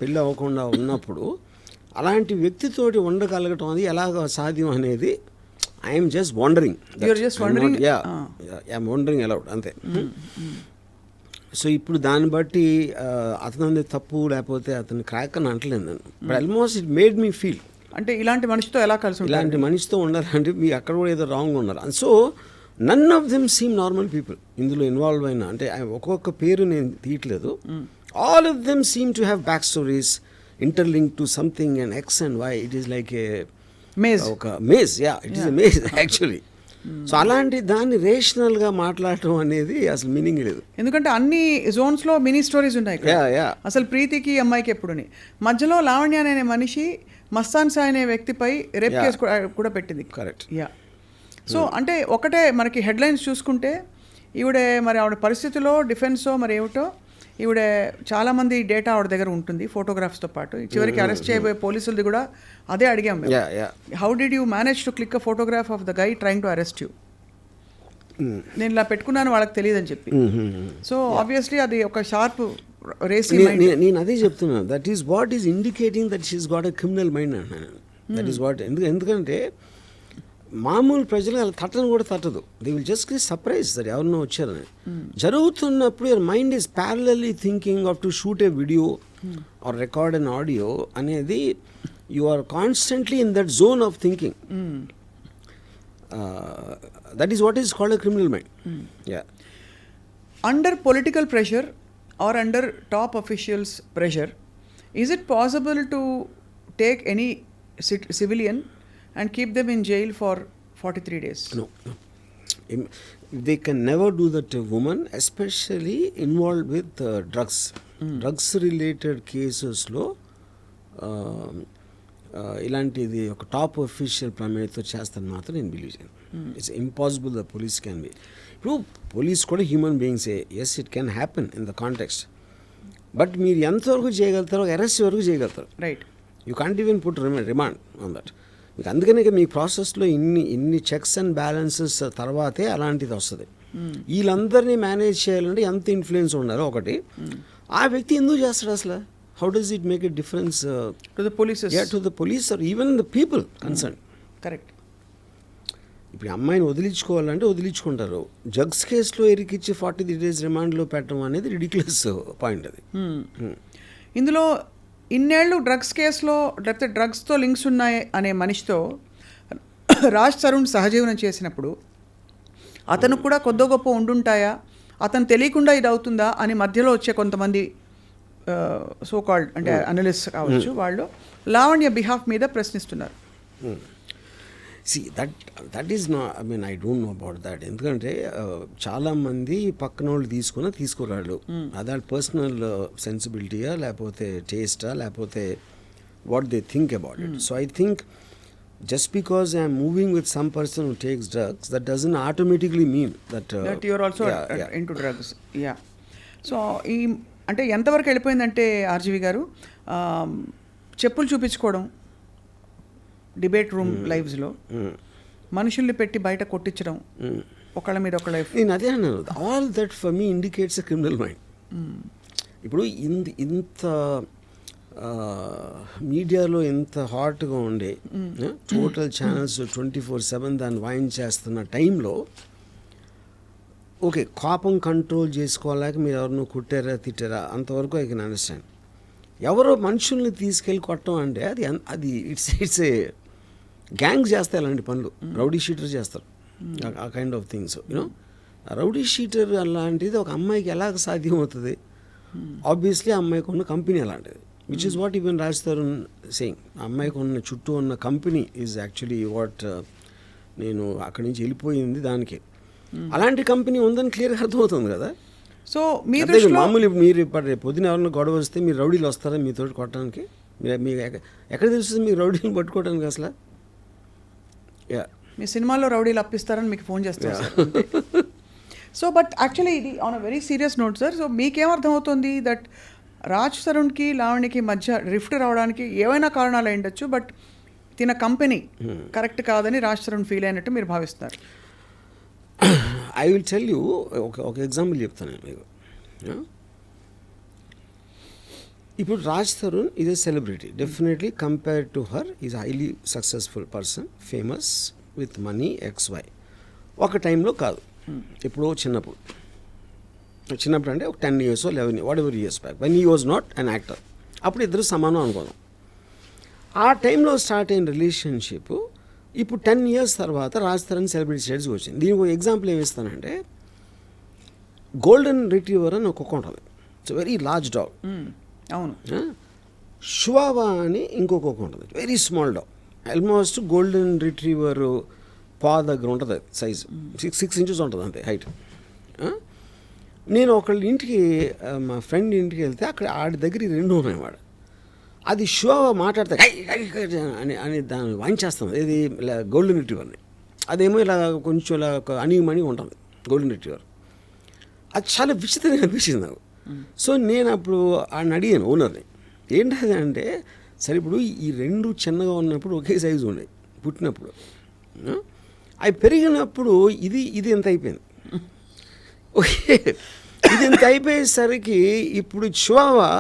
పెళ్ళి అవ్వకుండా ఉన్నప్పుడు అలాంటి వ్యక్తితోటి ఉండగలగటం అది ఎలాగ సాధ్యం అనేది I'm just wondering. I'm wondering allowed అంతే. సో ఇప్పుడు దాన్ని బట్టి అతని తప్పు లేకపోతే అతని క్రాక్ అని అంటలేదు నేను, but almost it made me feel అంటే ఇలాంటి మనిషితో ఎలా కలిసి ఇలాంటి మనిషితో ఉండాలంటే మీ అక్కడ కూడా ఏదో రాంగ్ ఉన్నారు. And so none of them seem normal people ఇందులో ఇన్వాల్వ్ అయిన, అంటే ఒక్కొక్క పేరు నేను తీయట్లేదు. All of them seem to have backstories interlinked to something and X and Y. It is like a maze. Okay, maze. Yeah, it is a maze actually. So అలాంటి దాన్ని రేషనల్గా మాట్లాడటం అనేది అసలు మీనింగ్ లేదు. ఎందుకంటే అన్ని జోన్స్లో మినీ స్టోరీస్ ఉన్నాయి. అసలు ప్రీతికి అమ్మాయికి ఎప్పుడుని మధ్యలో లావణ్య అనే మనిషి మస్తాన్ సాయి అనే వ్యక్తిపై రేప్ కేసు కూడా పెట్టింది. కరెక్ట్. యా. సో అంటే ఒకటే మనకి హెడ్లైన్స్ చూసుకుంటే ఆవిడ పరిస్థితిలో డిఫెన్సో మరి ఏమిటో ఈవిడ చాలామంది డేటా ఆవిడ దగ్గర ఉంటుంది ఫోటోగ్రాఫ్స్తో పాటు. చివరికి అరెస్ట్ చేయబోయే పోలీసులది కూడా అదే అడిగాం మేము. How did you manage to click a photograph of the guy trying to arrest you? నేను ఇలా పెట్టుకున్నాను వాళ్ళకి తెలియదని చెప్పి. సో ఆబ్వియస్లీ అది ఒక షార్ప్ రేస్. నేను అదే చెప్తున్నాను, that is what is indicating that she's got a criminal mind అంటున్నాను. That is what. ఎందుకంటే మామూలు ప్రజలు అలా తట్టను కూడా తట్టదు. They will just get surprise that ఎవరినో వచ్చారని. జరుగుతున్నప్పుడు your mind is parallelly thinking of to shoot a video or record an audio అనేది you are constantly in that zone of thinking. That is what is called a criminal mind. Yeah. Under political pressure or under top officials pressure, is it possible to take any civilian and keep them in jail for 43 days? No. They can never do that to women, especially involved with drugs. Drugs related cases లో ఇలాంటిది ఒక top official ప్రమేయంతో చేస్తాను మాత్రం నేను believe చేయను. It's impossible the police can be. ఇప్పుడు police కూడా human బీయింగ్సే. Yes, it can happen in the context, but మీరు ఎంతవరకు చేయగలుగుతారో అరెస్ట్ వరకు చేయగలుగుతారు. Right. You can't even put remand on that. మీకు అందుకనే మీ ప్రాసెస్లో ఇన్ని చెక్స్ అండ్ బ్యాలెన్సెస్ తర్వాతే అలాంటిది వస్తుంది. వీళ్ళందరినీ మేనేజ్ చేయాలంటే ఎంత ఇన్ఫ్లుయెన్స్ ఉండాలో ఒకటి. ఆ వ్యక్తి ఎందుకు చేస్తాడు అసలు? How does it make a difference to the police or even the people concern? Correct. ఇప్పుడు అమ్మాయిని వదిలించుకోవాలంటే వదిలించుకుంటారు. డ్రగ్స్ కేసులో ఇరికిచ్చి 43 days రిమాండ్లో పెట్టడం అనేది రిడిక్యులస్ పాయింట్ అది. ఇందులో ఇన్నేళ్ళు డ్రగ్స్ కేసులో లేకపోతే డ్రగ్స్తో లింక్స్ ఉన్నాయి అనే మనిషితో రాజ్ తరుణ్ సహజీవనం చేసినప్పుడు అతను కూడా కొద్దో గొప్ప ఉండుంటాయా, అతను తెలియకుండా ఇది అవుతుందా అని మధ్యలో వచ్చే కొంతమంది సో కాల్డ్ అంటే అనలిస్ట్ కావచ్చు, వాళ్ళు లావణ్య బిహాఫ్ మీద ప్రశ్నిస్తున్నారు. See, that is not, I mean, I don't know about that. ఎందుకంటే చాలామంది పక్కన వాళ్ళు తీసుకురాళ్ళు. అదే పర్సనల్ సెన్సిబిలిటీయా లేకపోతే టేస్టా లేకపోతే what they think about it. So I think just because I'm moving with some person who takes drugs that doesn't automatically mean that you are also into drugs. Yeah. So ఈ అంటే ఎంతవరకు వెళ్ళిపోయిందంటే RGV గారు చెప్పులు చూపించుకోవడం debate room లైవ్స్లో మనుషుల్ని పెట్టి బయట కొట్టించడం, ఒకళ్ళ మీద ఒకళ్ళ. నేను అదే అన్నాను, all that for me indicates a criminal mind. ఇప్పుడు ఇంత మీడియాలో ఎంత హాట్గా ఉండే టోటల్ ఛానల్స్ 24/7 దాన్ని వైన్ చేస్తున్న టైంలో ఓకే కోపం కంట్రోల్ చేసుకోలేక మీరు ఎవరినో కుట్టారా తిట్టారా అంతవరకు ఐ కెన్ అండర్స్టాండ్. ఎవరో మనుషుల్ని తీసుకెళ్ళి కొట్టడం అంటే అది ఇట్స్ ఏ గ్యాంగ్స్ చేస్తాయి అలాంటి పనులు. రౌడీ షీటర్ చేస్తారు ఆ kind of things. You know rowdy sheeter అలాంటిది ఒక అమ్మాయికి ఎలాగ సాధ్యం అవుతుంది? ఆబ్వియస్లీ ఆ అమ్మాయికి ఉన్న కంపెనీ అలాంటిది, which is what even Raj Tarun saying. ఆ అమ్మాయికి ఉన్న చుట్టూ ఉన్న కంపెనీ ఈజ్ యాక్చువల్లీ వాట్ నేను అక్కడి నుంచి వెళ్ళిపోయింది దానికి. అలాంటి కంపెనీ ఉందని క్లియర్గా అర్థమవుతుంది కదా. సో మామూలు మీరు పొద్దున ఎవరైనా గొడవ వస్తే మీరు రౌడీలు వస్తారా మీతో కొట్టడానికి? మీకు ఎక్కడ తెలుస్తుంది మీకు రౌడీని పట్టుకోవడానికి అసలు? మీ సినిమాలో రౌడీలు అప్పిస్తారని మీకు ఫోన్ చేస్తారు. సో బట్ యాక్చువల్లీ ఇది on a very serious note sir. So మీకేమర్థం అవుతుంది దట్ రాజ్ తరుణ్కి లావణ్యకి మధ్య రిఫ్ట్ రావడానికి ఏవైనా కారణాలు అయ్యుండొచ్చు, బట్ తిన కంపెనీ కరెక్ట్ కాదని రాజ్ తరుణ్ ఫీల్ అయినట్టు మీరు భావిస్తున్నారు? ఐ విల్ టెల్ యూ ఒక ఎగ్జాంపుల్ చెప్తాను మీకు. ఇప్పుడు Raj Tarun is a celebrity definitely compare to her is highly successful person famous with money XY. ఒక టైంలో కాదు, ఎప్పుడో చిన్నప్పుడు అంటే ఒక 10 years 11 what ever years back when he was not an actor, అప్పుడు ఇద్దరు సమానం అనుకోదాం. ఆ టైంలో స్టార్ట్ అయిన రిలేషన్షిప్ ఇప్పుడు 10 years తర్వాత రాజ్ తరుణ్ సెలబ్రిటీ స్టేటస్కి వచ్చింది. దీనికి ఒక ఎగ్జాంపుల్ ఏమి ఇస్తానంటే, గోల్డెన్ రిట్రీవర్ అని ఒక కుక్క ఉంటుంది, ఇట్స్ వెరీ లార్జ్ డాగ్. అవును. షువావా అని ఇంకొక కుక్క ఉంటుంది, very small dog, almost golden retriever పా దగ్గర ఉంటుంది సైజ్, 6 inches ఉంటుంది అంతే హైట్. నేను ఒకళ్ళ ఇంటికి మా ఫ్రెండ్ ఇంటికి వెళ్తే అక్కడ ఆడి దగ్గర ఈ రెండు ఉన్నాయి. వాడు అది షువావా మాట్లాడితే అని దాన్ని వాయించేస్తుంది. ఇది గోల్డెన్ రిట్రీవర్ని, అదేమో ఇలా కొంచెం ఇలా అణిగిమణి ఉంటుంది గోల్డెన్ రిట్రీవర్. అది చాలా విచిత్రంగా అనిపించింది నాకు. సో నేను అప్పుడు ఆయన అడిగాను ఓనర్ని, ఏంటది అంటే, సరే ఇప్పుడు ఈ రెండు చిన్నగా ఉన్నప్పుడు ఒకే సైజు ఉండేవి పుట్టినప్పుడు, అవి పెరిగినప్పుడు ఇది ఎంత అయిపోయింది, ఓకే ఇది ఎంత అయిపోయేసరికి ఇప్పుడు చివావా